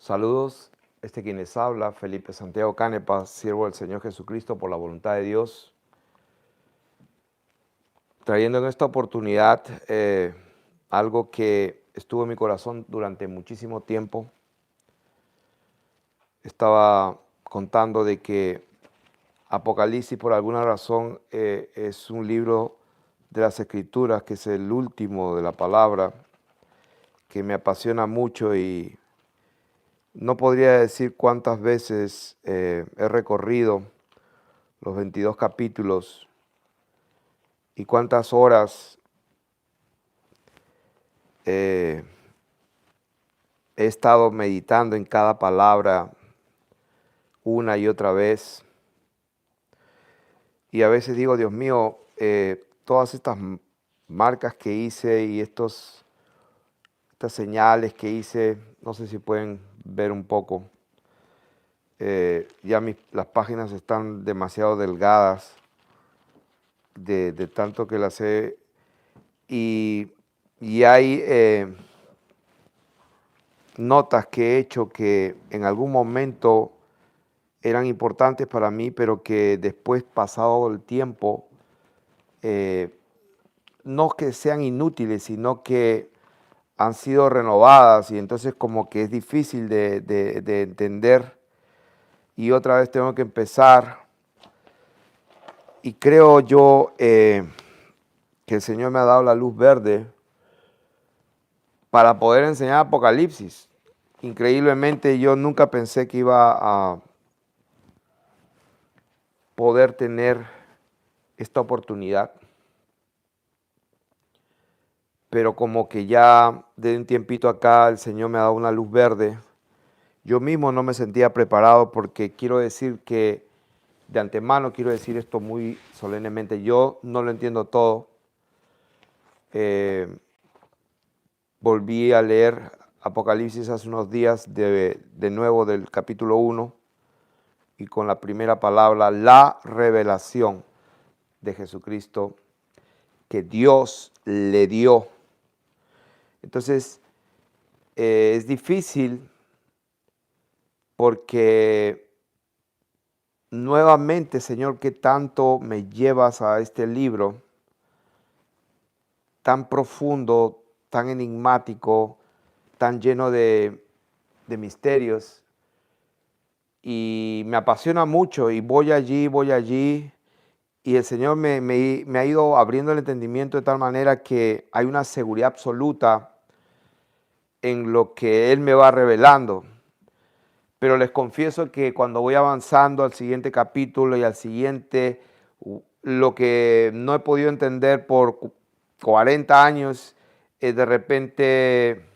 Saludos, quien les habla, Felipe Santiago Canepa, siervo del Señor Jesucristo por la voluntad de Dios, trayendo en esta oportunidad algo que estuvo en mi corazón durante muchísimo tiempo. Estaba contando de que Apocalipsis, por alguna razón, es un libro de las Escrituras, que es el último de la palabra, que me apasiona mucho y no podría decir cuántas veces he recorrido los 22 capítulos y cuántas horas he estado meditando en cada palabra una y otra vez. Y a veces digo, Dios mío, todas estas marcas que hice y estas señales que hice, no sé si pueden ver un poco. Ya las páginas están demasiado delgadas de tanto que las he. Y hay notas que he hecho que en algún momento eran importantes para mí, pero que después, pasado el tiempo, no que sean inútiles, sino que han sido renovadas y entonces como que es difícil de entender y otra vez tengo que empezar. Y creo yo que el Señor me ha dado la luz verde para poder enseñar Apocalipsis. Increíblemente yo nunca pensé que iba a poder tener esta oportunidad, pero como que ya de un tiempito acá el Señor me ha dado una luz verde. Yo mismo no me sentía preparado porque quiero decir que de antemano, quiero decir esto muy solemnemente, yo no lo entiendo todo. Volví a leer Apocalipsis hace unos días de nuevo del capítulo 1 y con la primera palabra, la revelación de Jesucristo que Dios le dio. Entonces, es difícil porque nuevamente, Señor, que tanto me llevas a este libro tan profundo, tan enigmático, tan lleno de misterios. Y me apasiona mucho y voy allí. Y el Señor me ha ido abriendo el entendimiento de tal manera que hay una seguridad absoluta en lo que Él me va revelando. Pero les confieso que cuando voy avanzando al siguiente capítulo y al siguiente, lo que no he podido entender por 40 años, de repente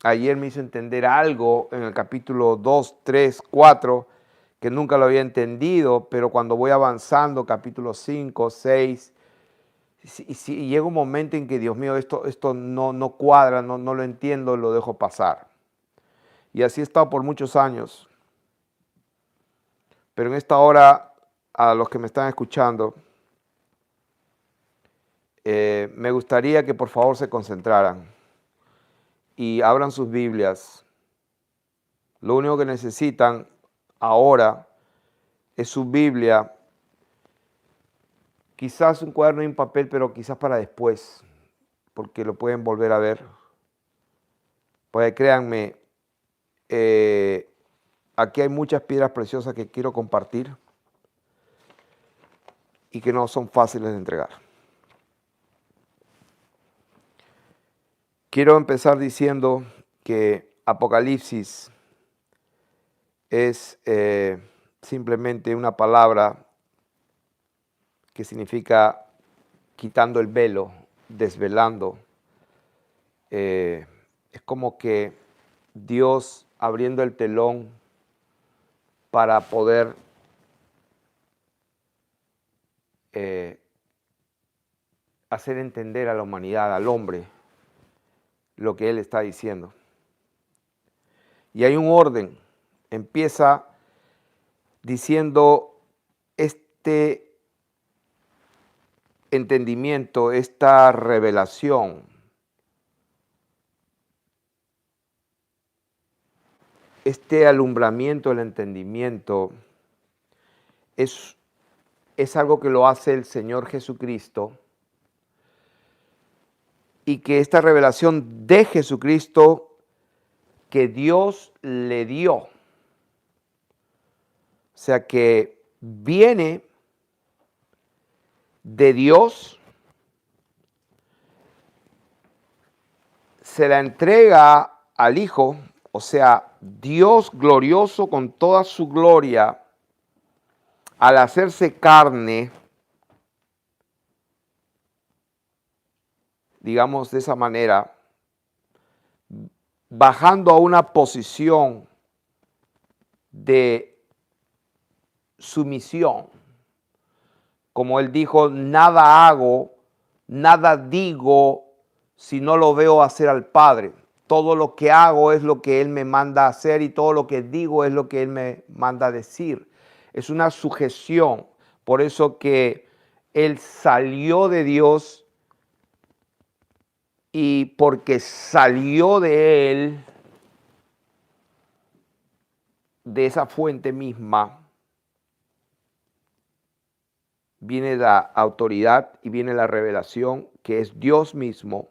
ayer me hizo entender algo en el capítulo 2, 3, 4, que nunca lo había entendido, pero cuando voy avanzando, capítulo 5, 6, y llega un momento en que, Dios mío, esto no cuadra, no lo entiendo, lo dejo pasar. Y así he estado por muchos años. Pero en esta hora, a los que me están escuchando, me gustaría que por favor se concentraran y abran sus Biblias. Lo único que necesitan ahora es su Biblia, quizás un cuaderno y un papel, pero quizás para después, porque lo pueden volver a ver. Pues créanme, aquí hay muchas piedras preciosas que quiero compartir y que no son fáciles de entregar. Quiero empezar diciendo que Apocalipsis es simplemente una palabra que significa quitando el velo, desvelando. Es como que Dios abriendo el telón para poder hacer entender a la humanidad, al hombre, lo que Él está diciendo. Y hay un orden. Empieza diciendo este entendimiento, esta revelación. este alumbramiento del entendimiento es algo que lo hace el Señor Jesucristo, y que esta revelación de Jesucristo que Dios le dio, o sea que viene de Dios, se la entrega al Hijo, o sea, Dios glorioso con toda su gloria, al hacerse carne, digamos de esa manera, bajando a una posición de sumisión. Como él dijo, nada hago, nada digo si no lo veo hacer al Padre. Todo lo que hago es lo que Él me manda a hacer y todo lo que digo es lo que Él me manda a decir. Es una sujeción. Por eso que Él salió de Dios, y porque salió de Él, de esa fuente misma, viene la autoridad y viene la revelación, que es Dios mismo,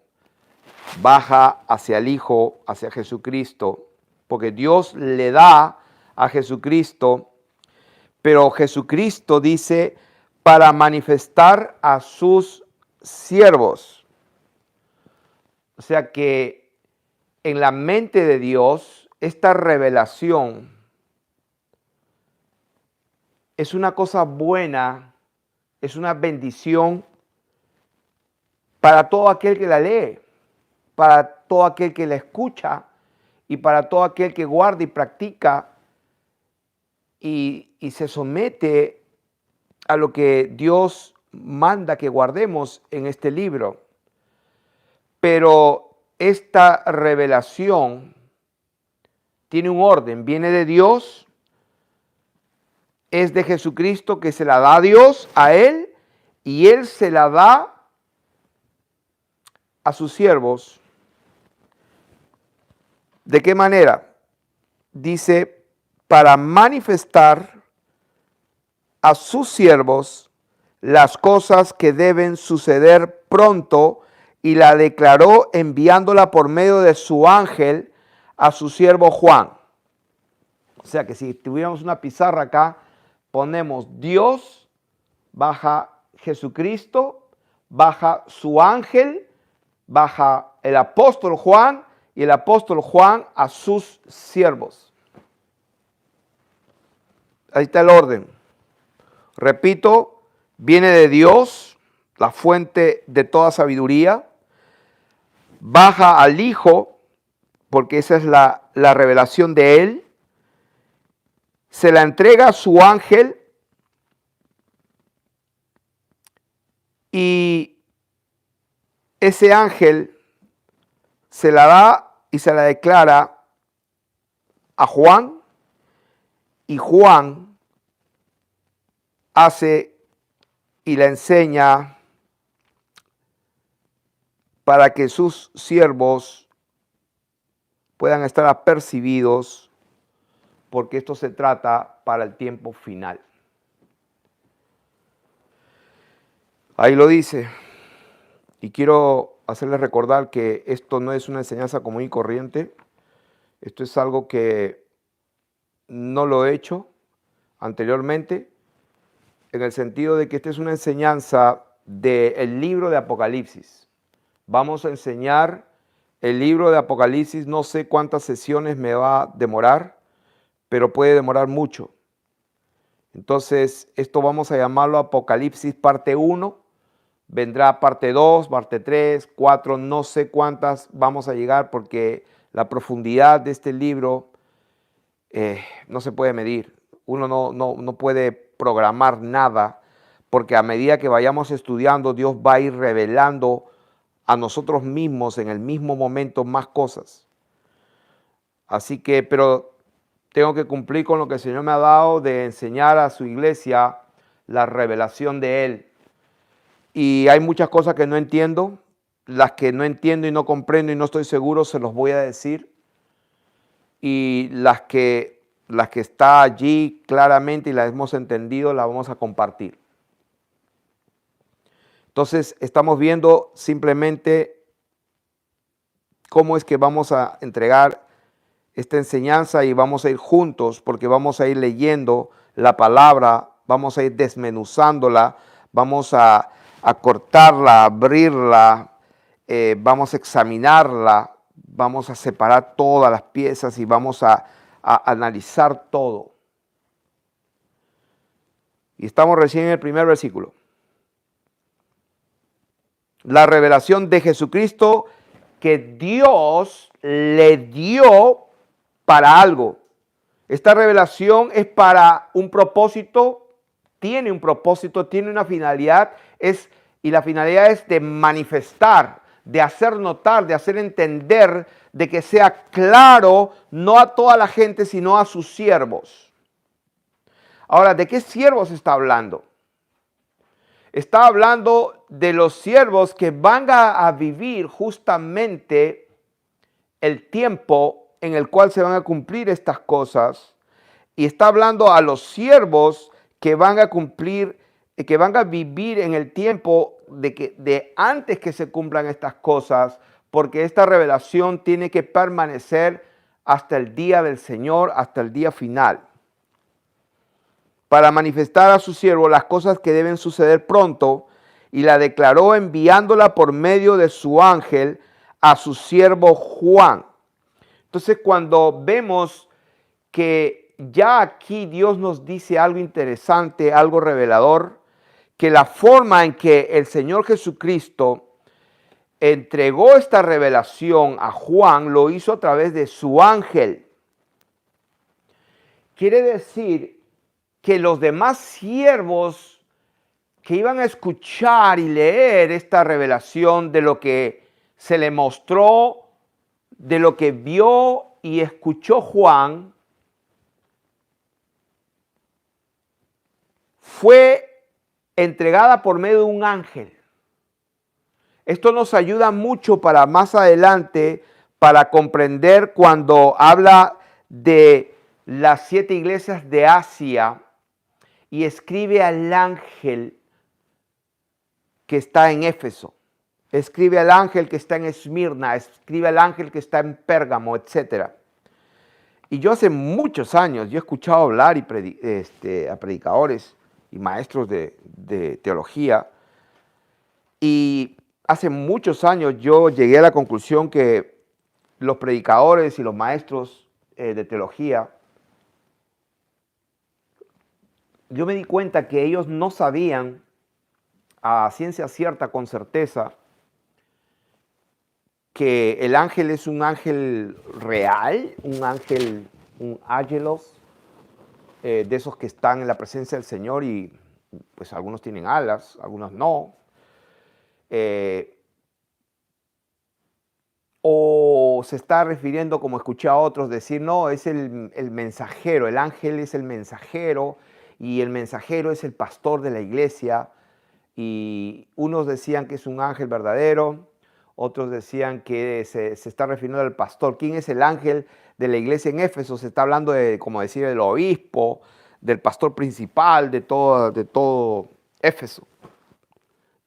baja hacia el Hijo, hacia Jesucristo, porque Dios le da a Jesucristo, pero Jesucristo dice para manifestar a sus siervos. O sea que en la mente de Dios, esta revelación es una cosa buena, es una bendición para todo aquel que la lee, para todo aquel que la escucha y para todo aquel que guarda y practica y se somete a lo que Dios manda que guardemos en este libro. Pero esta revelación tiene un orden, viene de Dios, es de Jesucristo, que se la da a Dios, a Él, y Él se la da a sus siervos. ¿De qué manera? Dice, para manifestar a sus siervos las cosas que deben suceder pronto, y la declaró enviándola por medio de su ángel a su siervo Juan. O sea que si tuviéramos una pizarra acá, ponemos Dios, baja Jesucristo, baja su ángel, baja el apóstol Juan, y el apóstol Juan a sus siervos. Ahí está el orden. Repito, viene de Dios, la fuente de toda sabiduría, baja al Hijo, porque esa es la revelación de Él, se la entrega a su ángel, y ese ángel se la da y se la declara a Juan, y Juan hace y la enseña para que sus siervos puedan estar apercibidos, porque esto se trata para el tiempo final. Ahí lo dice, y quiero hacerles recordar que esto no es una enseñanza común y corriente. Esto es algo que no lo he hecho anteriormente, en el sentido de que esta es una enseñanza del libro de Apocalipsis. Vamos a enseñar el libro de Apocalipsis, no sé cuántas sesiones me va a demorar, pero puede demorar mucho. Entonces, esto vamos a llamarlo Apocalipsis parte 1, vendrá parte 2, parte 3, 4, no sé cuántas vamos a llegar, porque la profundidad de este libro no se puede medir. Uno no puede programar nada, porque a medida que vayamos estudiando, Dios va a ir revelando a nosotros mismos en el mismo momento más cosas. Así que, pero tengo que cumplir con lo que el Señor me ha dado, de enseñar a su iglesia la revelación de Él. Y hay muchas cosas que no entiendo, las que no entiendo y no comprendo y no estoy seguro, se los voy a decir. y las que está allí claramente y las hemos entendido, las vamos a compartir. Entonces, estamos viendo simplemente cómo es que vamos a entregar esta enseñanza y vamos a ir juntos porque vamos a ir leyendo la palabra, vamos a ir desmenuzándola, vamos a cortarla, a abrirla, vamos a examinarla, vamos a separar todas las piezas y vamos a analizar todo. Y estamos recién en el primer versículo. La revelación de Jesucristo que Dios le dio para algo. Esta revelación es para un propósito, tiene un propósito, tiene una finalidad, y la finalidad es de manifestar, de hacer notar, de hacer entender, de que sea claro, no a toda la gente, sino a sus siervos. Ahora, ¿de qué siervos está hablando? Está hablando de los siervos que van a vivir justamente el tiempo en el cual se van a cumplir estas cosas. Y está hablando a los siervos que van a cumplir, que van a vivir en el tiempo de antes que se cumplan estas cosas, porque esta revelación tiene que permanecer hasta el día del Señor, hasta el día final, para manifestar a su siervo las cosas que deben suceder pronto, y la declaró enviándola por medio de su ángel a su siervo Juan. Entonces, cuando vemos que ya aquí Dios nos dice algo interesante, algo revelador, que la forma en que el Señor Jesucristo entregó esta revelación a Juan lo hizo a través de su ángel. Quiere decir que los demás siervos que iban a escuchar y leer esta revelación de lo que se le mostró, de lo que vio y escuchó Juan, fue entregada por medio de un ángel. Esto nos ayuda mucho para más adelante, para comprender cuando habla de las 7 iglesias de Asia y escribe al ángel que está en Éfeso, escribe al ángel que está en Esmirna, escribe al ángel que está en Pérgamo, etc. Y yo hace muchos años, yo he escuchado hablar a predicadores y maestros de teología, y hace muchos años yo llegué a la conclusión que los predicadores y los maestros de teología, yo me di cuenta que ellos no sabían a ciencia cierta, con certeza, que el ángel es un ángel real, un ángel, un ángelos, de esos que están en la presencia del Señor, y pues algunos tienen alas, algunos no. O se está refiriendo, como escuché a otros decir, no, es el mensajero, el ángel es el mensajero, y el mensajero es el pastor de la iglesia. Y unos decían que es un ángel verdadero, otros decían que se está refiriendo al pastor. ¿Quién es el ángel de la iglesia en Éfeso? Se está hablando de, como decir, del obispo, del pastor principal de todo Éfeso.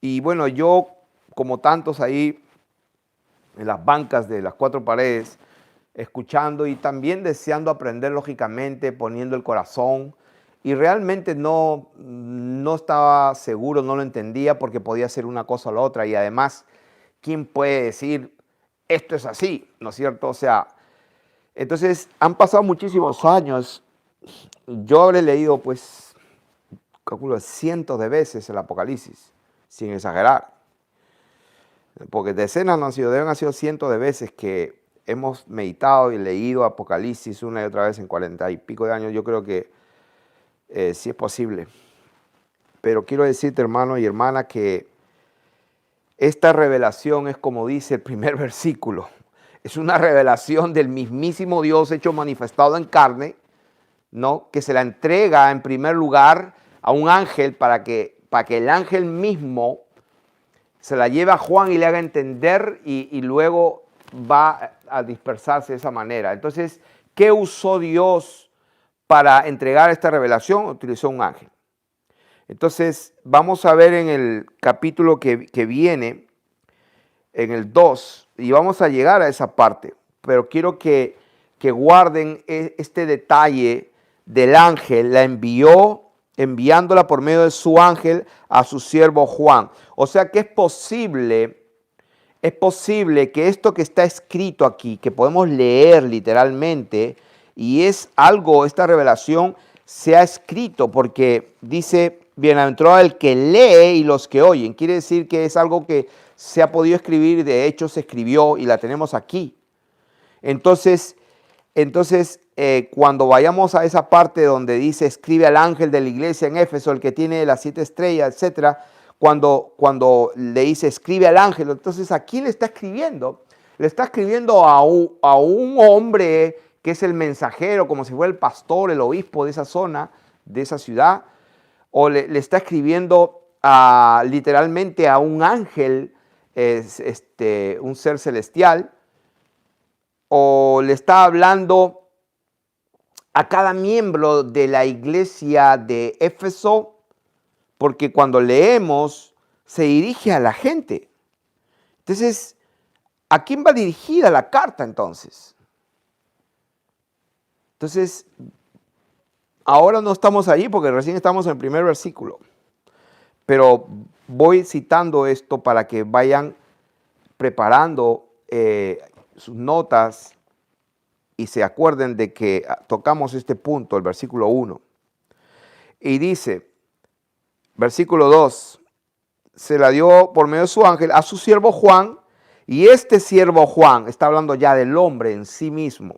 Y bueno, yo, como tantos ahí en las bancas de las 4 paredes, escuchando y también deseando aprender lógicamente, poniendo el corazón, y realmente no estaba seguro, no lo entendía, porque podía ser una cosa o la otra. Y además, ¿quién puede decir esto es así? ¿No es cierto? O sea, entonces han pasado muchísimos años. Yo habré leído, pues, calculo, cientos de veces el Apocalipsis, sin exagerar. Porque decenas no han sido, deben haber sido cientos de veces que hemos meditado y leído Apocalipsis una y otra vez en 40 y pico de años. Yo creo que sí es posible. Pero quiero decirte, hermano y hermana, que esta revelación es como dice el primer versículo. Es una revelación del mismísimo Dios hecho manifestado en carne, ¿no? Que se la entrega en primer lugar a un ángel para que el ángel mismo se la lleve a Juan y le haga entender, y luego va a dispersarse de esa manera. Entonces, ¿qué usó Dios para entregar esta revelación? Utilizó un ángel. Entonces, vamos a ver en el capítulo que viene, en el 2, y vamos a llegar a esa parte, pero quiero que guarden este detalle del ángel. La enviándola por medio de su ángel a su siervo Juan. O sea que es posible que esto que está escrito aquí, que podemos leer literalmente, y es algo, esta revelación se ha escrito, porque dice, bienaventurado el que lee y los que oyen. Quiere decir que es algo que se ha podido escribir, de hecho se escribió y la tenemos aquí. Entonces, cuando vayamos a esa parte donde dice, escribe al ángel de la iglesia en Éfeso, el que tiene las 7 estrellas, etcétera, cuando le dice, escribe al ángel, entonces ¿a quién le está escribiendo? Le está escribiendo a un hombre que es el mensajero, como si fuera el pastor, el obispo de esa zona, de esa ciudad, o le está escribiendo literalmente a un ángel, un ser celestial, o le está hablando a cada miembro de la iglesia de Éfeso, porque cuando leemos se dirige a la gente. Entonces, ¿a quién va dirigida la carta entonces? Entonces, ahora no estamos ahí porque recién estamos en el primer versículo, pero voy citando esto para que vayan preparando sus notas y se acuerden de que tocamos este punto, el versículo 1. Y dice, versículo 2, se la dio por medio de su ángel a su siervo Juan, y este siervo Juan, está hablando ya del hombre en sí mismo,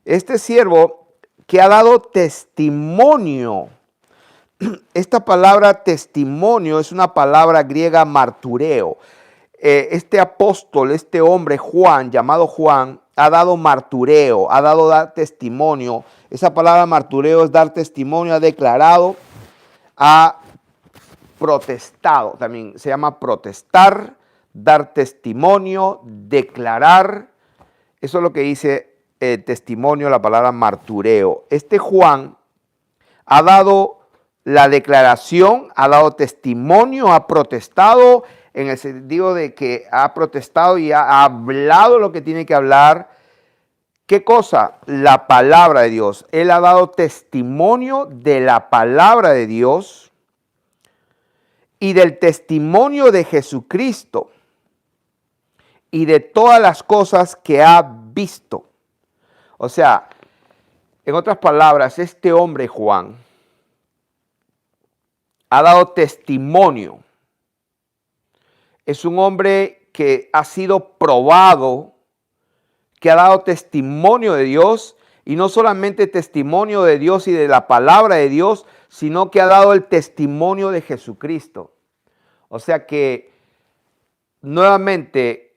este siervo que ha dado testimonio. Esta palabra testimonio es una palabra griega martureo. Este apóstol, este hombre Juan, llamado Juan, ha dado martureo, ha dado dar testimonio. Esa palabra martureo es dar testimonio, ha declarado, ha protestado. También se llama protestar, dar testimonio, declarar. Eso es lo que dice testimonio, la palabra martureo. Este Juan ha dado la declaración, ha dado testimonio, ha protestado, en el sentido de que ha protestado y ha hablado lo que tiene que hablar. ¿Qué cosa? La palabra de Dios. Él ha dado testimonio de la palabra de Dios y del testimonio de Jesucristo y de todas las cosas que ha visto. O sea, en otras palabras, este hombre Juan ha dado testimonio. Es un hombre que ha sido probado, que ha dado testimonio de Dios, y no solamente testimonio de Dios y de la palabra de Dios, sino que ha dado el testimonio de Jesucristo. O sea que, nuevamente,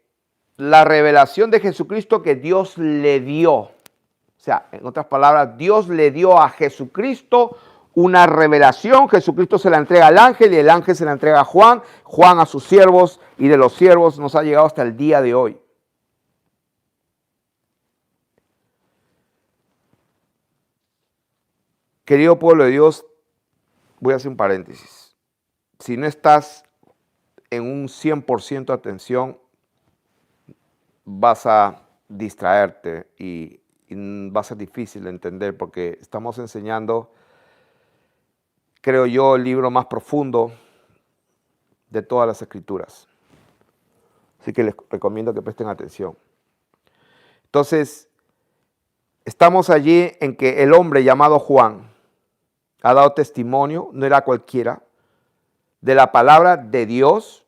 la revelación de Jesucristo que Dios le dio. O sea, en otras palabras, Dios le dio a Jesucristo una revelación. Jesucristo se la entrega al ángel y el ángel se la entrega a Juan, Juan a sus siervos, y de los siervos nos ha llegado hasta el día de hoy. Querido pueblo de Dios, voy a hacer un paréntesis. Si no estás en un 100% de atención, vas a distraerte y va a ser difícil de entender, porque estamos enseñando, creo yo, el libro más profundo de todas las escrituras. Así que les recomiendo que presten atención. Entonces, estamos allí en que el hombre llamado Juan ha dado testimonio, no era cualquiera, de la palabra de Dios,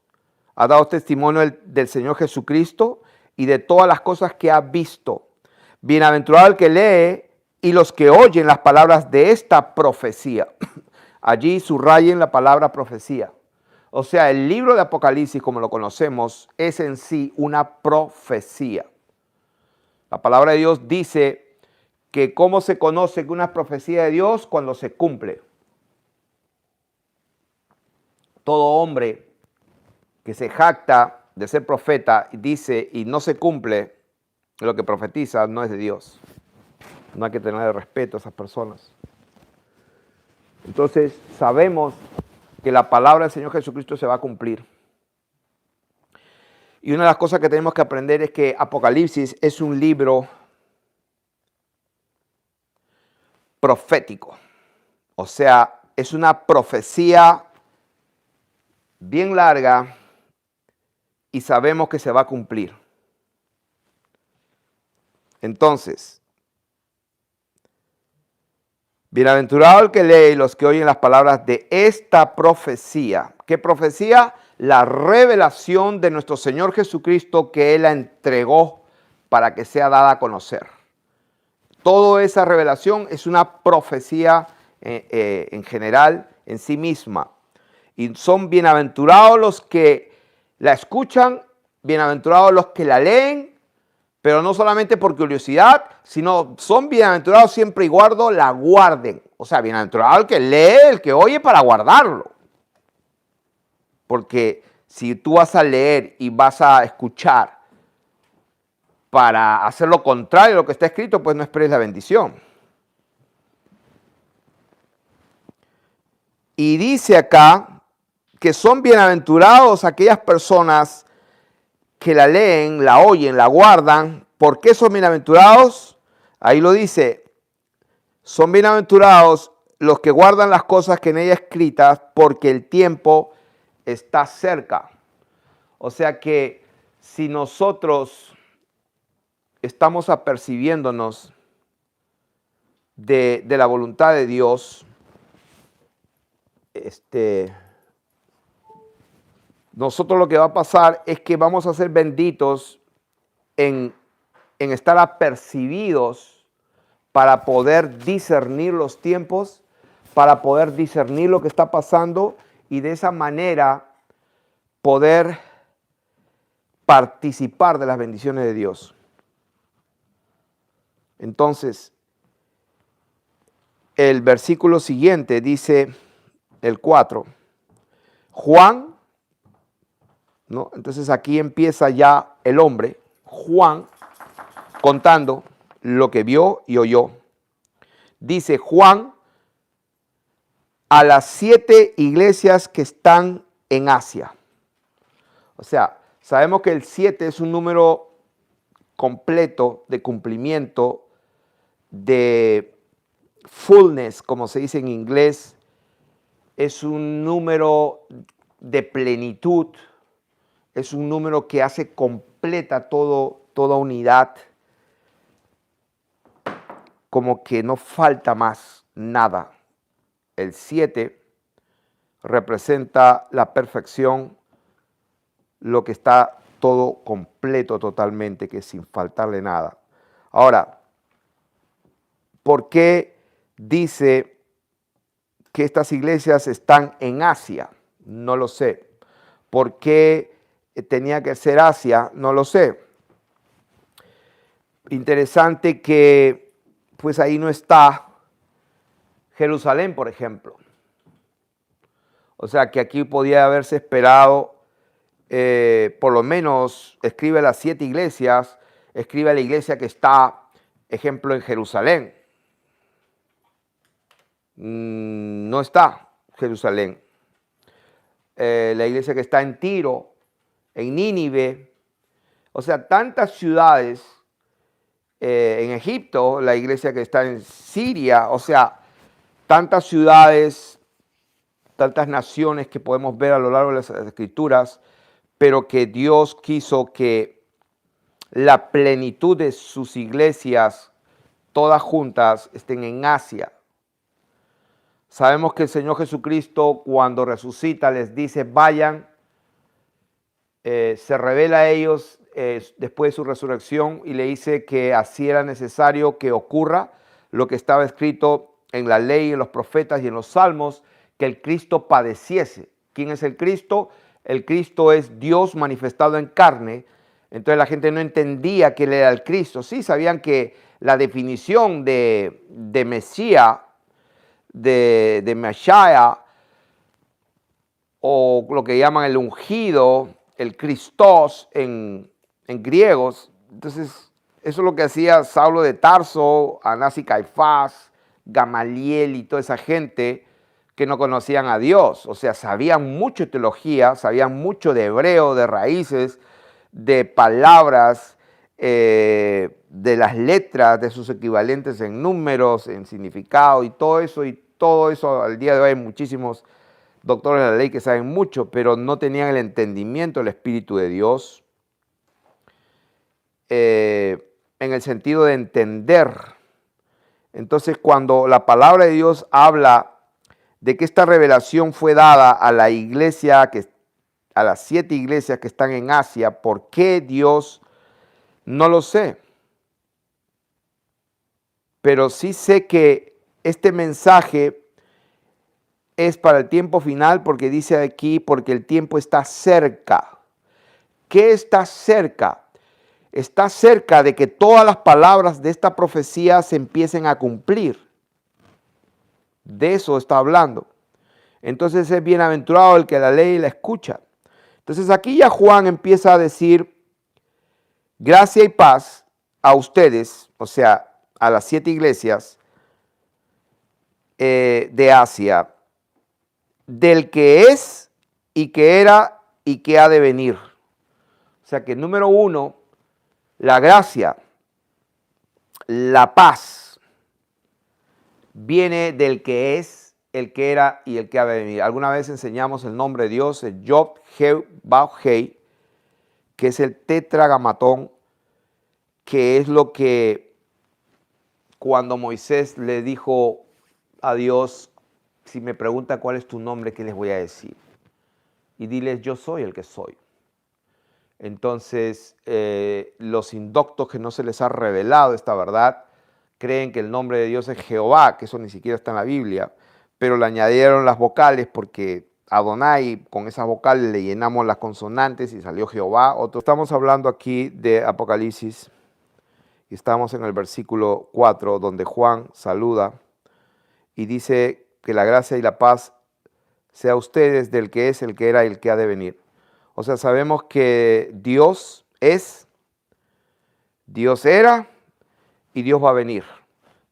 ha dado testimonio del Señor Jesucristo y de todas las cosas que ha visto. Bienaventurado el que lee y los que oyen las palabras de esta profecía. Allí subrayen la palabra profecía. O sea, el libro de Apocalipsis, como lo conocemos, es en sí una profecía. La palabra de Dios dice que cómo se conoce que una profecía de Dios cuando se cumple. Todo hombre que se jacta de ser profeta dice y no se cumple lo que profetiza, no es de Dios. No hay que tener respeto a esas personas. Entonces, sabemos que la palabra del Señor Jesucristo se va a cumplir. Y una de las cosas que tenemos que aprender es que Apocalipsis es un libro profético. O sea, es una profecía bien larga y sabemos que se va a cumplir. Entonces, bienaventurado el que lee y los que oyen las palabras de esta profecía. ¿Qué profecía? La revelación de nuestro Señor Jesucristo que Él la entregó para que sea dada a conocer. Toda esa revelación es una profecía en general en sí misma. Y son bienaventurados los que la escuchan, bienaventurados los que la leen, pero no solamente por curiosidad, sino son bienaventurados siempre y cuando la guarden. O sea, bienaventurado el que lee, el que oye para guardarlo. Porque si tú vas a leer y vas a escuchar para hacer lo contrario de lo que está escrito, pues no esperes la bendición. Y dice acá que son bienaventurados aquellas personas que la leen, la oyen, la guardan. ¿Por qué son bienaventurados? Ahí lo dice, son bienaventurados los que guardan las cosas que en ella escritas porque el tiempo está cerca. O sea que si nosotros estamos apercibiéndonos de la voluntad de Dios, nosotros lo que va a pasar es que vamos a ser benditos en estar apercibidos para poder discernir los tiempos, para poder discernir lo que está pasando y de esa manera poder participar de las bendiciones de Dios. Entonces, el versículo siguiente dice, el 4, Juan, ¿no? Entonces aquí empieza ya el hombre, Juan, contando lo que vio y oyó. Dice Juan, a las 7 iglesias que están en Asia. O sea, sabemos que el 7 es un número completo de cumplimiento, de fullness, como se dice en inglés. Es un número de plenitud, es un número que hace completa toda unidad, como que no falta más nada. El 7 representa la perfección, lo que está todo completo totalmente, que sin faltarle nada. Ahora, ¿por qué dice que estas iglesias están en Asia? No lo sé. ¿Por qué tenía que ser Asia? No lo sé. Interesante que pues ahí no está Jerusalén, por ejemplo. O sea que aquí podía haberse esperado, por lo menos escribe las 7 iglesias, escribe la iglesia que está, ejemplo, en Jerusalén. No está Jerusalén. La iglesia que está en Tiro, en Nínive, o sea, tantas ciudades, en Egipto, la iglesia que está en Siria, o sea, tantas ciudades, tantas naciones que podemos ver a lo largo de las Escrituras, pero que Dios quiso que la plenitud de sus iglesias, todas juntas, estén en Asia. Sabemos que el Señor Jesucristo, cuando resucita, les dice, vayan, se revela a ellos después de su resurrección y le dice que así era necesario que ocurra lo que estaba escrito en la ley, en los profetas y en los salmos, que el Cristo padeciese. ¿Quién es el Cristo? El Cristo es Dios manifestado en carne. Entonces la gente no entendía que Él era el Cristo. Sí, sabían que la definición de Mesías, de Messiah, o lo que llaman el ungido, el Christos en griegos. Entonces Eso es lo que hacía Saulo de Tarso, Anás y Caifás, Gamaliel y toda esa gente que no conocían a Dios. O sea, sabían mucho de teología, sabían mucho de hebreo, de raíces, de palabras, de las letras, de sus equivalentes en números, en significado y todo eso al día de hoy hay muchísimos doctores de la ley que saben mucho, pero no tenían el entendimiento del Espíritu de Dios en el sentido de entender. Entonces, cuando la palabra de Dios habla de que esta revelación fue dada a la iglesia, a las 7 iglesias que están en Asia, ¿por qué Dios? No lo sé. Pero sí sé que este mensaje es para el tiempo final porque dice aquí, porque el tiempo está cerca. ¿Qué está cerca? Está cerca de que todas las palabras de esta profecía se empiecen a cumplir. De eso está hablando. Entonces es bienaventurado el que la lee y la escucha. Entonces aquí ya Juan empieza a decir, gracia y paz a ustedes, o sea, a las 7 iglesias de Asia, del que es y que era y que ha de venir. O sea que número 1, la gracia, la paz, viene del que es, el que era y el que ha de venir. Alguna vez enseñamos el nombre de Dios, el Yod-Heh-Vav-Heh, que es el tetragamatón, que es lo que cuando Moisés le dijo a Dios, si me pregunta cuál es tu nombre, ¿qué les voy a decir? Y diles, yo soy el que soy. Entonces, los indoctos que no se les ha revelado esta verdad, creen que el nombre de Dios es Jehová, que eso ni siquiera está en la Biblia, pero le añadieron las vocales porque Adonai, con esas vocales le llenamos las consonantes y salió Jehová. Estamos hablando aquí de Apocalipsis y estamos en el versículo 4, donde Juan saluda y dice que la gracia y la paz sea a ustedes del que es, el que era y el que ha de venir. O sea, sabemos que Dios es, Dios era y Dios va a venir.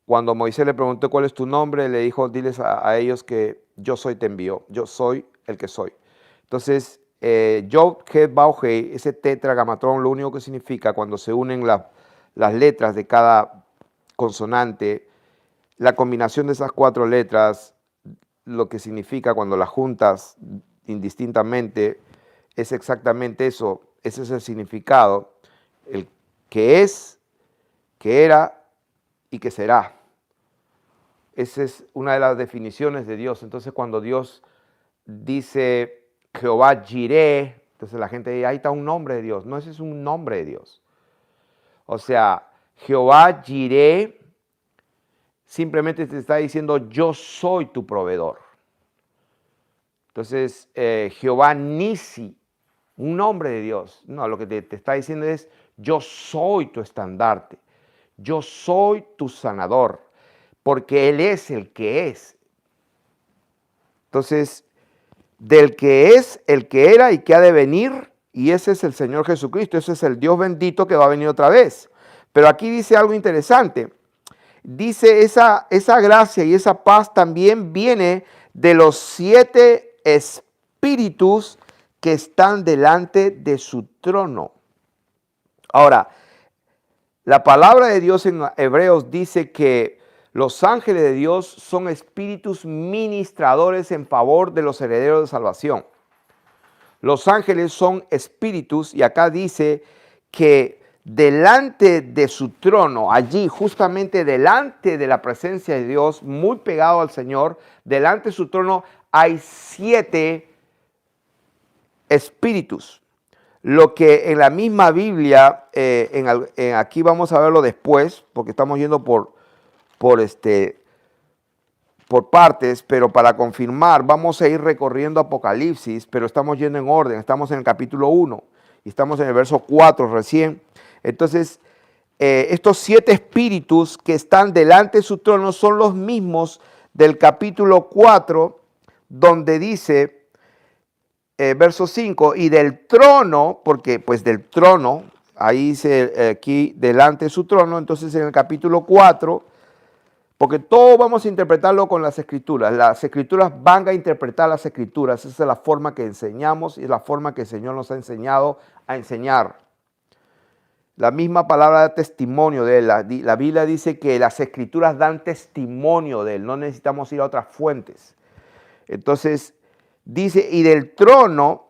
Cuando Moisés le preguntó cuál es tu nombre, le dijo, diles a ellos que yo soy te envió, yo soy el que soy. Entonces, Yod-Heh-Vav-Heh, ese tetragamatón, lo único que significa cuando se unen las letras de cada consonante, la combinación de esas 4 letras, lo que significa cuando las juntas indistintamente, es exactamente eso, ese es el significado, el que es, que era y que será. Esa es una de las definiciones de Dios. Entonces cuando Dios dice Jehová Jireh, entonces la gente dice, ahí está un nombre de Dios. No, ese es un nombre de Dios. O sea, Jehová Jireh simplemente te está diciendo, yo soy tu proveedor. Entonces, Jehová Nisi, un nombre de Dios. No, lo que te está diciendo es, yo soy tu estandarte. Yo soy tu sanador, porque Él es el que es. Entonces, del que es, el que era y que ha de venir, y ese es el Señor Jesucristo, ese es el Dios bendito que va a venir otra vez. Pero aquí dice algo interesante. Dice esa gracia y esa paz también viene de los 7 espíritus que están delante de su trono. Ahora, la palabra de Dios en Hebreos dice que los ángeles de Dios son espíritus ministradores en favor de los herederos de salvación. Los ángeles son espíritus y acá dice que delante de su trono, allí justamente delante de la presencia de Dios, muy pegado al Señor, delante de su trono hay 7 espíritus. Lo que en la misma Biblia, aquí vamos a verlo después, porque estamos yendo por partes, pero para confirmar, vamos a ir recorriendo Apocalipsis, pero estamos yendo en orden, estamos en el capítulo 1 y estamos en el verso 4 recién. Entonces, estos 7 espíritus que están delante de su trono son los mismos del capítulo 4, donde dice, verso 5, y del trono, porque pues del trono, ahí dice aquí delante de su trono. Entonces en el capítulo 4, porque todo vamos a interpretarlo con las escrituras. Las escrituras van a interpretar las escrituras. Esa es la forma que enseñamos y es la forma que el Señor nos ha enseñado a enseñar. La misma palabra da testimonio de Él. La Biblia dice que las escrituras dan testimonio de Él. No necesitamos ir a otras fuentes. Entonces dice, y del trono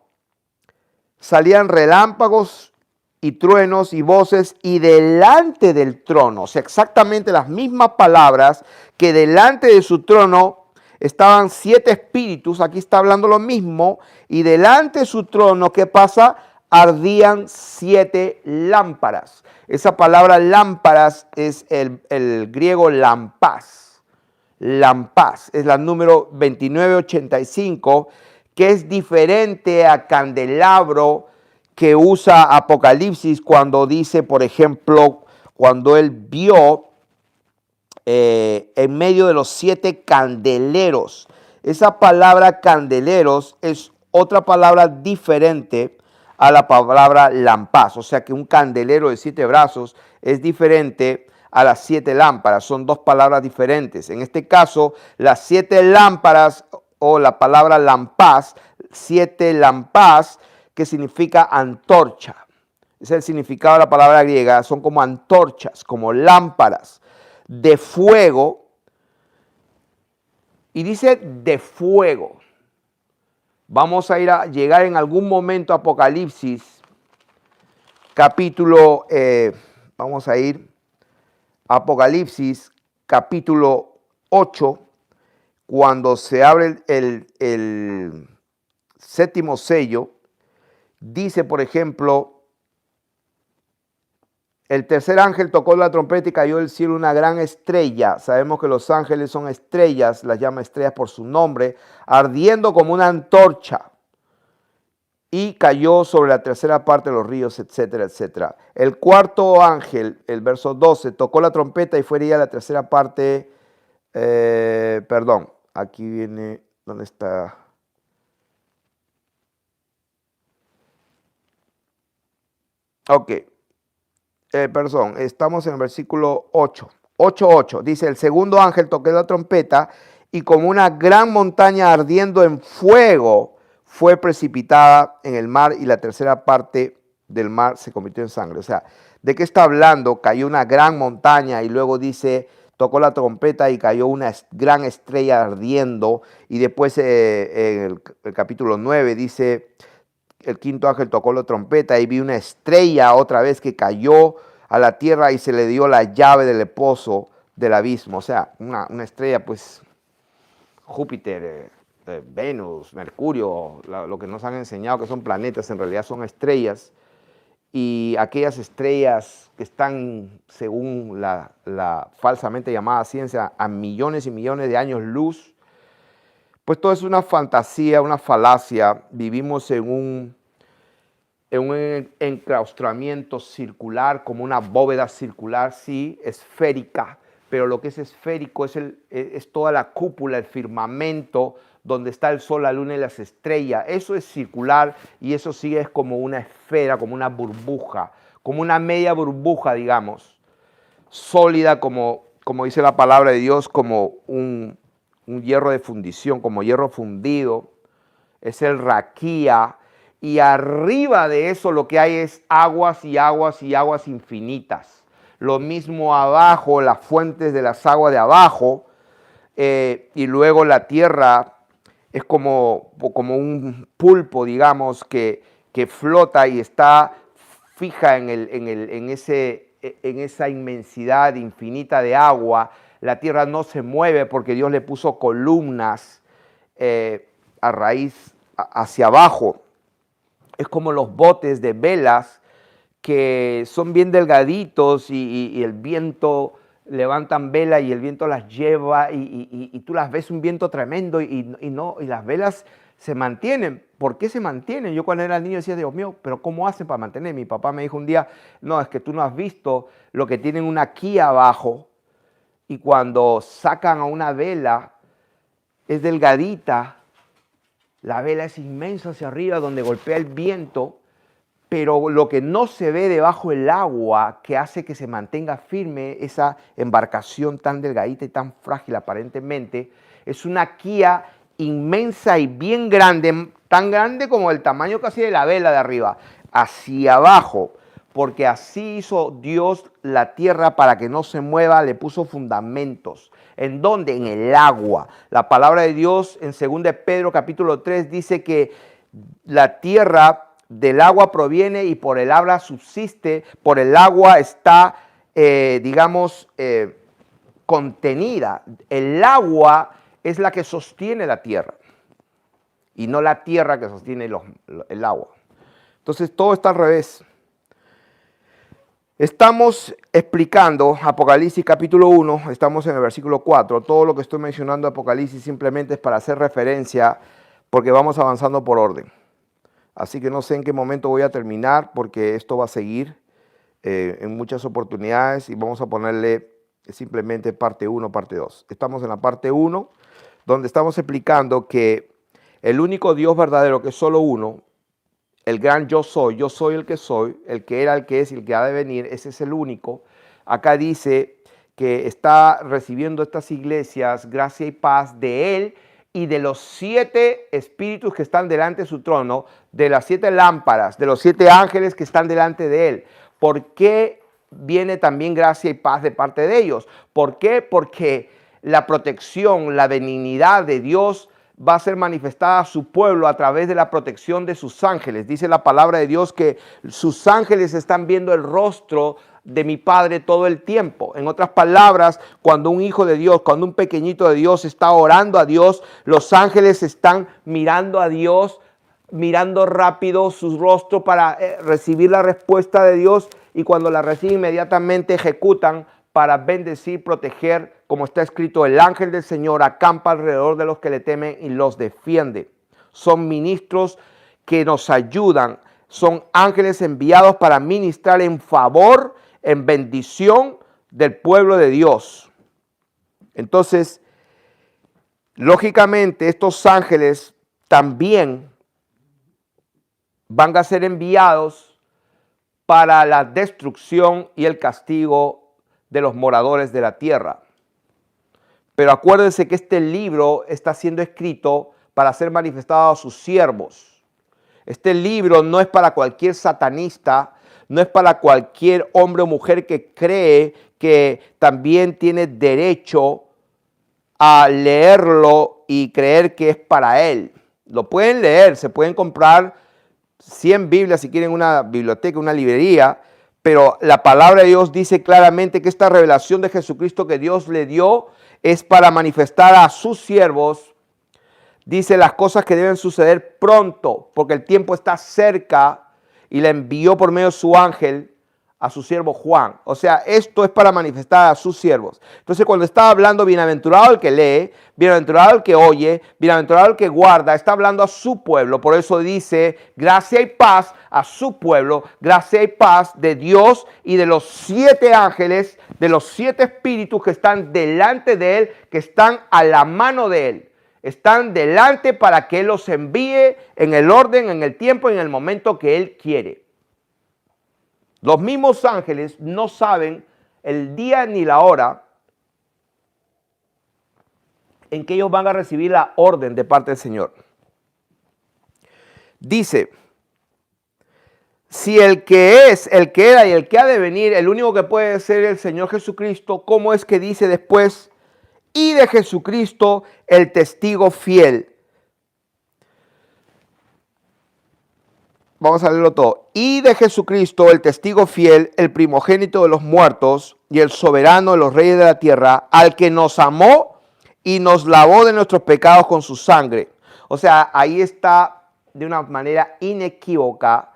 salían relámpagos y truenos y voces, y delante del trono, o sea, exactamente las mismas palabras, que delante de su trono estaban 7 espíritus. Aquí está hablando lo mismo, y delante de su trono, ¿qué pasa? Ardían 7 lámparas. Esa palabra lámparas es el griego lampás. Lampás es la número 2985, que es diferente a candelabro que usa Apocalipsis cuando dice, por ejemplo, cuando él vio en medio de los 7 candeleros. Esa palabra candeleros es otra palabra diferente a la palabra lampás. O sea que un candelero de 7 brazos es diferente a las 7 lámparas. Son 2 palabras diferentes. En este caso, las 7 lámparas o la palabra lampás, 7 lampás, que significa antorcha. Es el significado de la palabra griega. Son como antorchas, como lámparas de fuego. Y dice de fuego. Vamos a llegar en algún momento a Apocalipsis, capítulo, vamos a ir a Apocalipsis, capítulo 8, cuando se abre el 7º sello. Dice, por ejemplo, el tercer ángel tocó la trompeta y cayó del cielo una gran estrella. Sabemos que los ángeles son estrellas, las llama estrellas por su nombre, ardiendo como una antorcha. Y cayó sobre la tercera parte de los ríos, etcétera, etcétera. El cuarto ángel, el verso 12, tocó la trompeta y fue herida la tercera parte. Aquí viene, ¿dónde está? Ok, estamos en el versículo 8. 8:8. Dice, el segundo ángel tocó la trompeta y como una gran montaña ardiendo en fuego fue precipitada en el mar y la tercera parte del mar se convirtió en sangre. O sea, ¿de qué está hablando? Cayó una gran montaña y luego dice, tocó la trompeta y cayó una gran estrella ardiendo. Y después en el capítulo 9 dice, el quinto ángel tocó la trompeta y vi una estrella otra vez que cayó a la tierra y se le dio la llave del pozo del abismo. O sea, una estrella, pues, Júpiter, Venus, Mercurio, lo que nos han enseñado que son planetas, en realidad son estrellas. Y aquellas estrellas que están, según la falsamente llamada ciencia, a millones y millones de años luz, pues todo es una fantasía, una falacia. Vivimos en un enclaustramiento circular, como una bóveda circular, sí, esférica, pero lo que es esférico es toda la cúpula, el firmamento, donde está el sol, la luna y las estrellas. Eso es circular y eso sí es como una esfera, como una burbuja, como una media burbuja, digamos, sólida, como dice la palabra de Dios, como un hierro de fundición, como hierro fundido. Es el raquía. Y arriba de eso lo que hay es aguas y aguas y aguas infinitas. Lo mismo abajo, las fuentes de las aguas de abajo, y luego la tierra es como un pulpo, digamos, que flota y está fija en esa inmensidad infinita de agua. La tierra no se mueve porque Dios le puso columnas a raíz hacia abajo. Es como los botes de velas que son bien delgaditos y el viento levantan vela y el viento las lleva y tú las ves un viento tremendo y las velas se mantienen. ¿Por qué se mantienen? Yo cuando era niño decía, Dios mío, pero ¿cómo hacen para mantener? Mi papá me dijo un día, no, es que tú no has visto lo que tienen una quilla abajo y cuando sacan a una vela es delgadita. La vela es inmensa hacia arriba donde golpea el viento pero lo que no se ve debajo del agua, que hace que se mantenga firme esa embarcación tan delgadita y tan frágil aparentemente, es una quilla inmensa y bien grande, tan grande como el tamaño casi de la vela de arriba, hacia abajo, porque así hizo Dios la tierra para que no se mueva, le puso fundamentos. ¿En dónde? En el agua. La palabra de Dios en 2 de Pedro capítulo 3 dice que la tierra del agua proviene y por el agua subsiste, por el agua está, contenida. El agua es la que sostiene la tierra y no la tierra que sostiene el agua. Entonces todo está al revés. Estamos explicando Apocalipsis capítulo 1, estamos en el versículo 4. Todo lo que estoy mencionando de Apocalipsis simplemente es para hacer referencia porque vamos avanzando por orden. Así que no sé en qué momento voy a terminar porque esto va a seguir en muchas oportunidades y vamos a ponerle simplemente parte 1, parte 2. Estamos en la parte 1 donde estamos explicando que el único Dios verdadero, que es solo uno, el gran yo soy el que soy, el que era, el que es y el que ha de venir, ese es el único. Acá dice que está recibiendo estas iglesias gracia y paz de él y de los 7 espíritus que están delante de su trono, de las 7 lámparas, de los 7 ángeles que están delante de él. ¿Por qué viene también gracia y paz de parte de ellos? ¿Por qué? Porque la protección, la benignidad de Dios va a ser manifestada a su pueblo a través de la protección de sus ángeles. Dice la palabra de Dios que sus ángeles están viendo el rostro de mi Padre todo el tiempo. En otras palabras, cuando un hijo de Dios, cuando un pequeñito de Dios está orando a Dios, los ángeles están mirando a Dios, mirando rápido su rostro para recibir la respuesta de Dios, y cuando la reciben inmediatamente ejecutan para bendecir, proteger, como está escrito, el ángel del Señor acampa alrededor de los que le temen y los defiende. Son ministros que nos ayudan, son ángeles enviados para ministrar en favor, en bendición del pueblo de Dios. Entonces, lógicamente, estos ángeles también van a ser enviados para la destrucción y el castigo de los moradores de la tierra. Pero acuérdense que este libro está siendo escrito para ser manifestado a sus siervos. Este libro no es para cualquier satanista, no es para cualquier hombre o mujer que cree que también tiene derecho a leerlo y creer que es para él. Lo pueden leer, se pueden comprar 100 Biblias si quieren, una biblioteca, una librería, pero la palabra de Dios dice claramente que esta revelación de Jesucristo que Dios le dio es para manifestar a sus siervos. Dice las cosas que deben suceder pronto, porque el tiempo está cerca, y le envió por medio de su ángel a su siervo Juan. O sea, esto es para manifestar a sus siervos. Entonces, cuando está hablando, bienaventurado el que lee, bienaventurado el que oye, bienaventurado el que guarda, está hablando a su pueblo. Por eso dice, gracia y paz a su pueblo, gracia y paz de Dios y de los 7 ángeles, de los 7 espíritus que están delante de él, que están a la mano de él. Están delante para que él los envíe en el orden, en el tiempo y en el momento que él quiere. Los mismos ángeles no saben el día ni la hora en que ellos van a recibir la orden de parte del Señor. Dice, si el que es, el que era y el que ha de venir, el único que puede ser el Señor Jesucristo, ¿cómo es que dice después? Y de Jesucristo el testigo fiel. Vamos a leerlo todo. Y de Jesucristo, el testigo fiel, el primogénito de los muertos y el soberano de los reyes de la tierra, al que nos amó y nos lavó de nuestros pecados con su sangre. O sea, ahí está de una manera inequívoca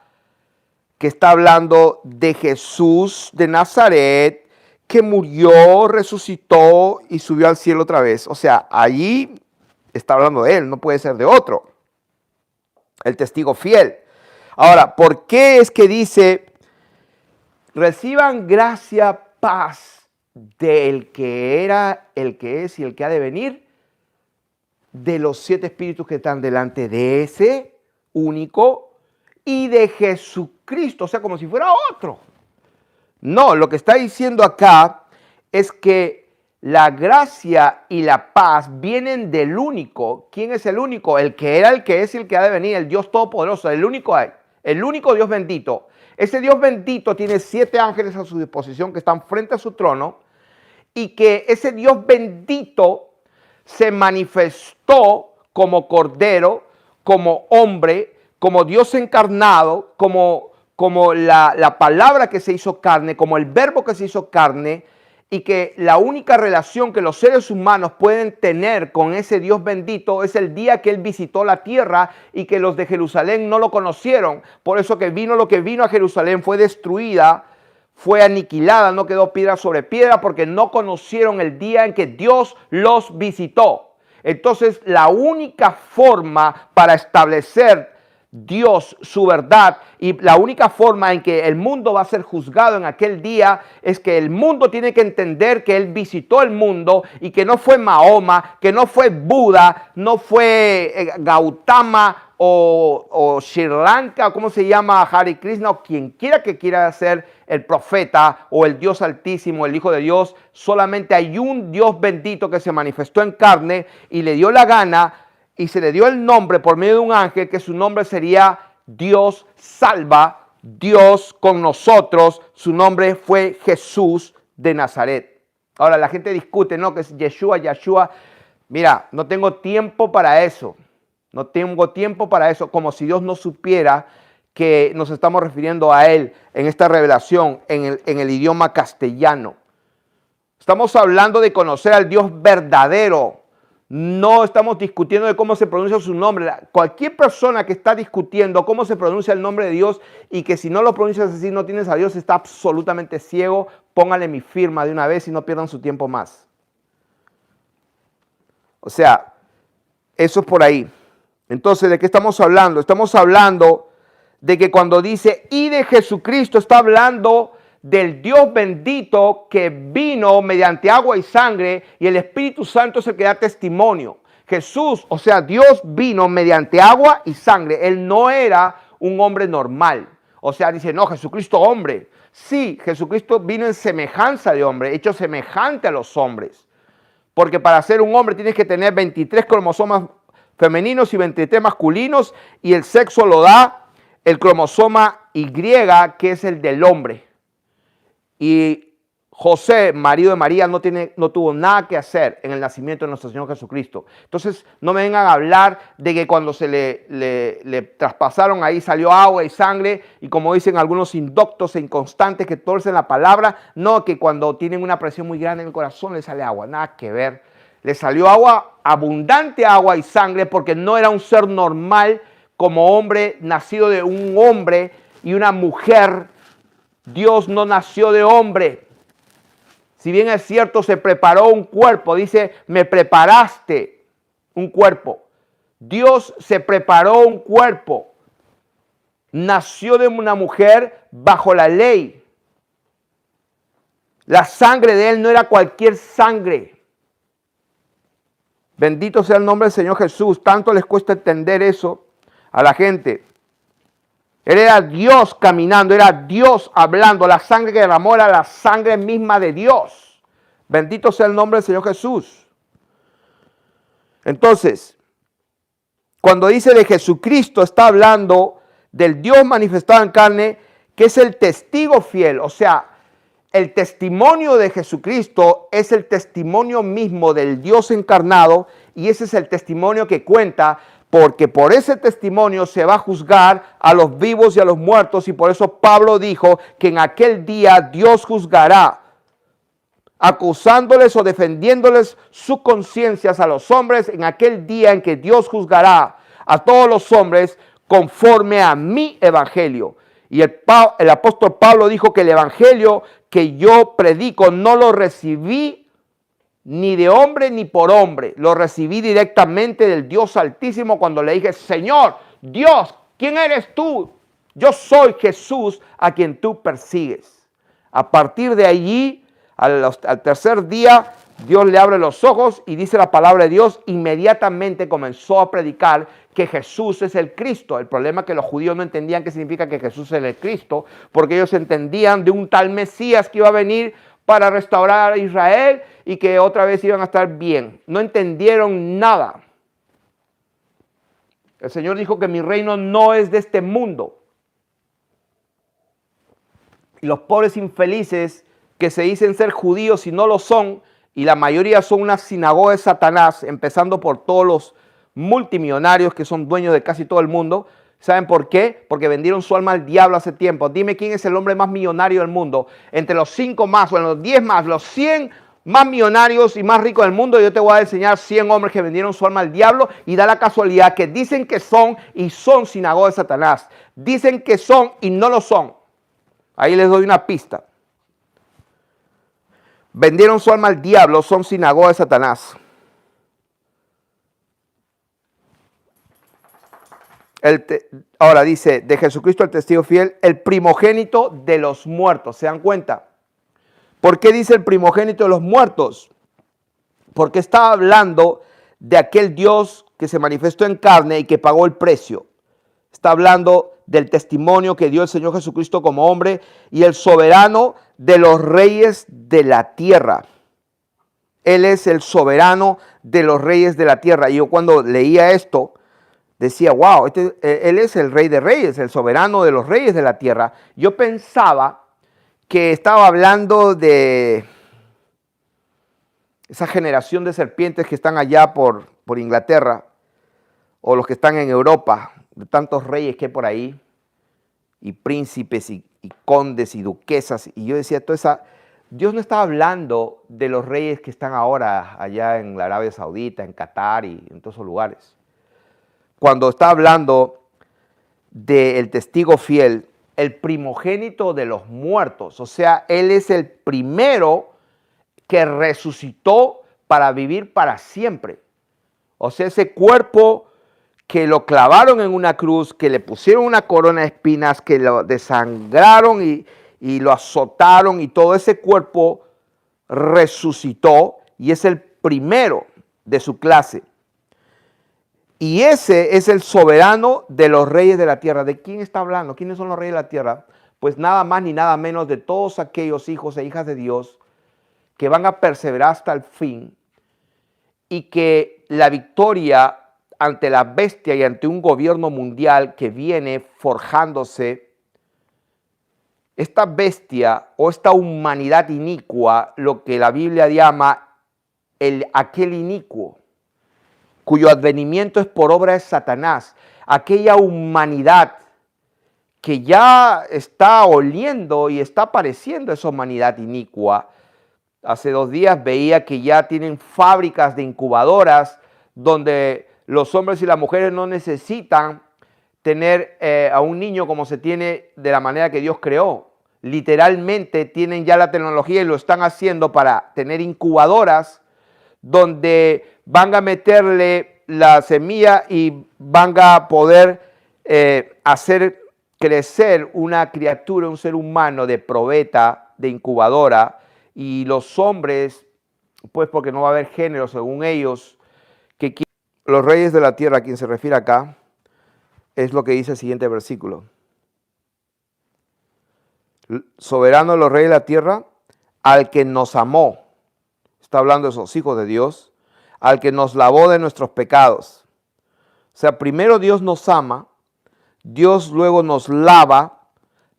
que está hablando de Jesús de Nazaret, que murió, resucitó y subió al cielo otra vez. O sea, allí está hablando de él, no puede ser de otro. El testigo fiel. Ahora, ¿por qué es que dice, reciban gracia, paz del que era, el que es y el que ha de venir, de los 7 espíritus que están delante de ese único y de Jesucristo, o sea, como si fuera otro. No, lo que está diciendo acá es que la gracia y la paz vienen del único. ¿Quién es el único? El que era, el que es y el que ha de venir, el Dios Todopoderoso, el único Dios bendito. Ese Dios bendito tiene 7 ángeles a su disposición que están frente a su trono, y que ese Dios bendito se manifestó como cordero, como hombre, como Dios encarnado, como la palabra que se hizo carne, como el verbo que se hizo carne, y que la única relación que los seres humanos pueden tener con ese Dios bendito es el día que Él visitó la tierra y que los de Jerusalén no lo conocieron. Por eso que vino lo que vino a Jerusalén, fue destruida, fue aniquilada, no quedó piedra sobre piedra porque no conocieron el día en que Dios los visitó. Entonces, la única forma para establecer Dios su verdad y la única forma en que el mundo va a ser juzgado en aquel día es que el mundo tiene que entender que Él visitó el mundo y que no fue Mahoma, que no fue Buda, no fue Gautama o Sri Lanka, ¿cómo se llama? Hare Krishna, o quien quiera ser el profeta o el Dios Altísimo, el Hijo de Dios. Solamente hay un Dios bendito que se manifestó en carne y le dio la gana y se le dio el nombre por medio de un ángel, que su nombre sería Dios salva, Dios con nosotros. Su nombre fue Jesús de Nazaret. Ahora la gente discute, ¿no? Que es Yeshua. Mira, no tengo tiempo para eso. No tengo tiempo para eso, como si Dios no supiera que nos estamos refiriendo a Él en esta revelación en el idioma castellano. Estamos hablando de conocer al Dios verdadero. No estamos discutiendo de cómo se pronuncia su nombre. Cualquier persona que está discutiendo cómo se pronuncia el nombre de Dios y que si no lo pronuncias así no tienes a Dios, está absolutamente ciego. Póngale mi firma de una vez y no pierdan su tiempo más. O sea, eso es por ahí. Entonces, ¿de qué estamos hablando? Estamos hablando de que cuando dice y de Jesucristo, está hablando del Dios bendito que vino mediante agua y sangre, y el Espíritu Santo es el que da testimonio. Jesús, o sea, Dios vino mediante agua y sangre. Él no era un hombre normal. O sea, dice, no, Jesucristo hombre. Sí, Jesucristo vino en semejanza de hombre, hecho semejante a los hombres. Porque para ser un hombre tienes que tener 23 cromosomas femeninos y 23 masculinos, y el sexo lo da el cromosoma Y, que es el del hombre. Y José, marido de María, no tuvo nada que hacer en el nacimiento de nuestro Señor Jesucristo. Entonces, no me vengan a hablar de que cuando se le traspasaron ahí salió agua y sangre, y como dicen algunos indoctos e inconstantes que torcen la palabra, no, que cuando tienen una presión muy grande en el corazón le sale agua. Nada que ver. Le salió agua, abundante agua y sangre, porque no era un ser normal como hombre, nacido de un hombre y una mujer. Dios no nació de hombre. Si bien es cierto, se preparó un cuerpo. Dice, me preparaste un cuerpo. Dios se preparó un cuerpo. Nació de una mujer bajo la ley. La sangre de Él no era cualquier sangre. Bendito sea el nombre del Señor Jesús. Tanto les cuesta entender eso a la gente. Él era Dios caminando, era Dios hablando. La sangre que derramó era la sangre misma de Dios. Bendito sea el nombre del Señor Jesús. Entonces, cuando dice de Jesucristo, está hablando del Dios manifestado en carne, que es el testigo fiel. O sea, el testimonio de Jesucristo es el testimonio mismo del Dios encarnado, y ese es el testimonio que cuenta, porque por ese testimonio se va a juzgar a los vivos y a los muertos, y por eso Pablo dijo que en aquel día Dios juzgará, acusándoles o defendiéndoles sus conciencias a los hombres, en aquel día en que Dios juzgará a todos los hombres conforme a mi evangelio. Y el apóstol Pablo dijo que el evangelio que yo predico no lo recibí ni de hombre ni por hombre, lo recibí directamente del Dios Altísimo cuando le dije, Señor, Dios, ¿quién eres tú? Yo soy Jesús a quien tú persigues. A partir de allí, al tercer día, Dios le abre los ojos y dice la palabra de Dios, inmediatamente comenzó a predicar que Jesús es el Cristo. El problema es que los judíos no entendían qué significa que Jesús es el Cristo, porque ellos entendían de un tal Mesías que iba a venir para restaurar a Israel y que otra vez iban a estar bien. No entendieron nada. El Señor dijo que mi reino no es de este mundo. Y los pobres infelices que se dicen ser judíos y no lo son, y la mayoría son una sinagoga de Satanás, empezando por todos los multimillonarios que son dueños de casi todo el mundo. ¿Saben por qué? Porque vendieron su alma al diablo hace tiempo. Dime quién es el hombre más millonario del mundo. Entre los 5 más, o en los 10 más, los 100 más millonarios y más ricos del mundo, yo te voy a enseñar 100 hombres que vendieron su alma al diablo, y da la casualidad que dicen que son y son sinagoga de Satanás. Dicen que son y no lo son. Ahí les doy una pista. Vendieron su alma al diablo, son sinagoga de Satanás. Ahora dice, de Jesucristo el testigo fiel, el primogénito de los muertos. ¿Se dan cuenta? ¿Por qué dice el primogénito de los muertos? Porque está hablando de aquel Dios que se manifestó en carne y que pagó el precio. Está hablando del testimonio que dio el Señor Jesucristo como hombre y el soberano de los reyes de la tierra. Él es el soberano de los reyes de la tierra. Y yo cuando leía esto, decía, wow, Él es el rey de reyes, el soberano de los reyes de la tierra. Yo pensaba que estaba hablando de esa generación de serpientes que están allá por Inglaterra, o los que están en Europa, de tantos reyes que hay por ahí, y príncipes y condes y duquesas. Y yo decía, Dios no está hablando de los reyes que están ahora allá en la Arabia Saudita, en Qatar y en todos esos lugares. Cuando está hablando del testigo fiel, el primogénito de los muertos, o sea, Él es el primero que resucitó para vivir para siempre. O sea, ese cuerpo que lo clavaron en una cruz, que le pusieron una corona de espinas, que lo desangraron y lo azotaron, y todo ese cuerpo resucitó y es el primero de su clase. Y ese es el soberano de los reyes de la tierra. ¿De quién está hablando? ¿Quiénes son los reyes de la tierra? Pues nada más ni nada menos de todos aquellos hijos e hijas de Dios que van a perseverar hasta el fin, y que la victoria ante la bestia y ante un gobierno mundial que viene forjándose, esta bestia o esta humanidad inicua, lo que la Biblia llama aquel inicuo, cuyo advenimiento es por obra de Satanás, aquella humanidad que ya está oliendo y está apareciendo esa humanidad inicua. Hace 2 días veía que ya tienen fábricas de incubadoras donde los hombres y las mujeres no necesitan tener a un niño como se tiene de la manera que Dios creó. Literalmente tienen ya la tecnología y lo están haciendo para tener incubadoras donde van a meterle la semilla y van a poder hacer crecer una criatura, un ser humano de probeta, de incubadora. Y los hombres, pues porque no va a haber género según ellos, los reyes de la tierra a quien se refiere acá, es lo que dice el siguiente versículo. Soberano de los reyes de la tierra, al que nos amó, está hablando de esos hijos de Dios, al que nos lavó de nuestros pecados. O sea, primero Dios nos ama, Dios luego nos lava,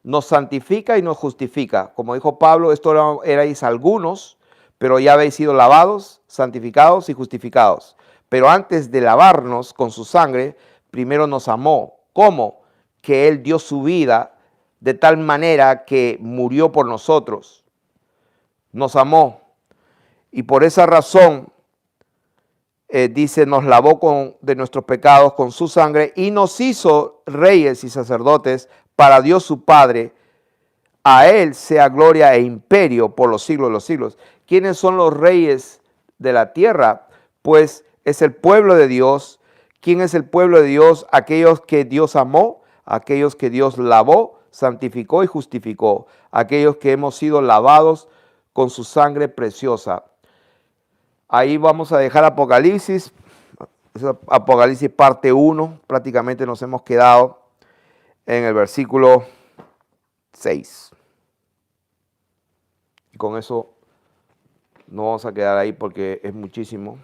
nos santifica y nos justifica. Como dijo Pablo, esto erais algunos, pero ya habéis sido lavados, santificados y justificados. Pero antes de lavarnos con su sangre, primero nos amó. ¿Cómo? Que Él dio su vida de tal manera que murió por nosotros. Nos amó. Y por esa razón, dice, nos lavó de nuestros pecados con su sangre y nos hizo reyes y sacerdotes para Dios su Padre. A Él sea gloria e imperio por los siglos de los siglos. ¿Quiénes son los reyes de la tierra? Pues es el pueblo de Dios. ¿Quién es el pueblo de Dios? Aquellos que Dios amó, aquellos que Dios lavó, santificó y justificó. Aquellos que hemos sido lavados con su sangre preciosa. Ahí vamos a dejar Apocalipsis. Apocalipsis parte 1. Prácticamente nos hemos quedado en el versículo 6. Y con eso no vamos a quedar ahí porque es muchísimo.